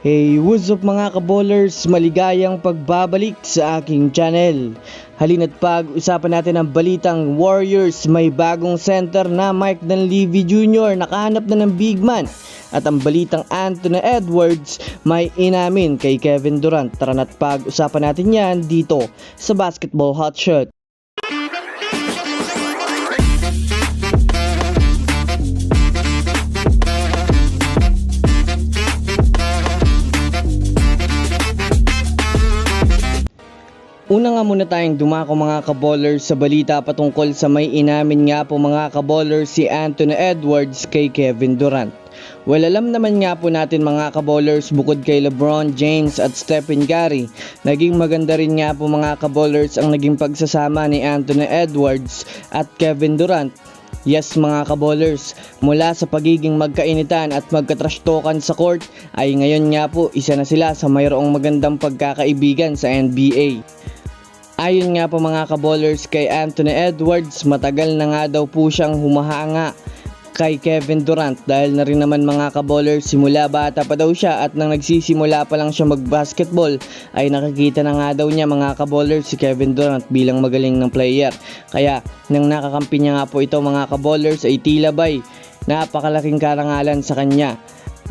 Hey, what's up mga kaballers? Maligayang pagbabalik sa aking channel. Halina't pag-usapan natin ang balitang Warriors may bagong center na Mike Dunleavy Jr. nakahanap na ng big man. At ang balitang Anthony Edwards may inamin kay Kevin Durant. Tara na't pag-usapan natin yan dito sa Basketball Hotshot. Una nga muna tayong dumako mga kaballers sa balita patungkol sa may inamin nga po mga kaballers si Anthony Edwards kay Kevin Durant. Well, alam naman nga po natin mga kaballers bukod kay LeBron James at Stephen Curry, naging maganda rin nga po mga kaballers ang naging pagsasama ni Anthony Edwards at Kevin Durant. Yes mga kaballers, mula sa pagiging magkainitan at magka-trash talkan sa court ay ngayon nga po isa na sila sa mayroong magandang pagkakaibigan sa NBA. Ayon nga po mga kaballers kay Anthony Edwards, matagal na nga daw po siyang humahanga kay Kevin Durant dahil na rin naman mga kaballers simula bata pa daw siya at nang nagsisimula pa lang siya mag-basketball ay nakikita na nga daw niya mga kaballers si Kevin Durant bilang magaling ng player. Kaya nang nakakampi niya nga po ito mga kaballers ay tila ba'y napakalaking karangalan sa kanya.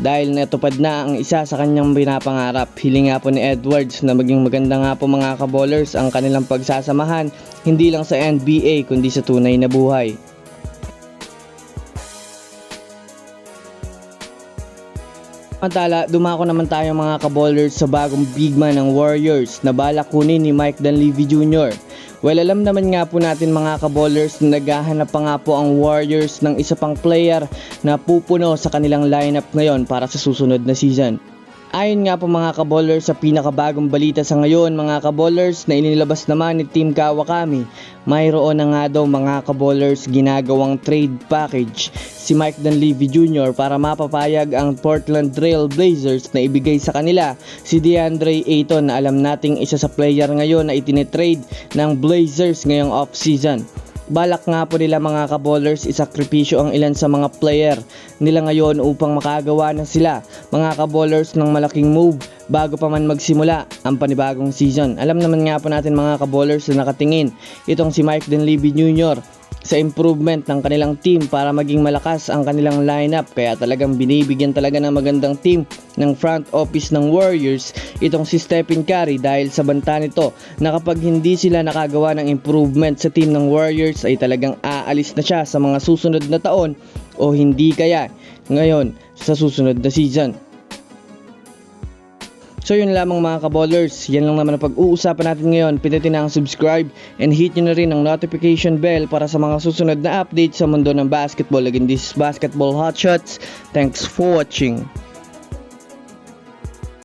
Dahil natupad na ang isa sa kanyang pinapangarap. Hiling nga po ni Edwards na maging maganda nga po mga kaballers ang kanilang pagsasamahan hindi lang sa NBA kundi sa tunay na buhay. Samantala, dumako naman tayo mga kaballers sa bagong big man ng Warriors na balak kunin ni Mike Dunleavy Jr. Well, alam naman nga po natin mga kaballers na naghahanap pa nga po ang Warriors ng isa pang player na pupuno sa kanilang lineup ngayon para sa susunod na season. Ayon nga po mga kaballers sa pinakabagong balita sa ngayon mga kaballers na inilabas naman ni Team Kawakami, mayroon na nga daw mga kaballers ginagawang trade package si Mike Dunleavy Jr. para mapapayag ang Portland Trail Blazers na ibigay sa kanila si DeAndre Ayton na alam nating isa sa player ngayon na itinitrade ng Blazers ngayong off-season. Balak nga po nila mga kaballers isakripisyo ang ilan sa mga player nila ngayon upang makagawa na sila mga kaballers ng malaking move bago pa man magsimula ang panibagong season. Alam naman nga po natin mga kaballers na nakatingin itong si Mike Dunleavy Jr. sa improvement ng kanilang team para maging malakas ang kanilang lineup, kaya talagang binibigyan talaga ng magandang team ng front office ng Warriors itong si Stephen Curry dahil sa banta nito na kapag hindi sila nakagawa ng improvement sa team ng Warriors ay talagang aalis na siya sa mga susunod na taon o hindi kaya ngayon sa susunod na season. So yun lamang mga kaballers, yan lang naman ang pag-uusapan natin ngayon. Pindutin na ang subscribe and hit nyo na rin ang notification bell para sa mga susunod na updates sa mundo ng basketball. Again, this is Basketball Hotshots. Thanks for watching.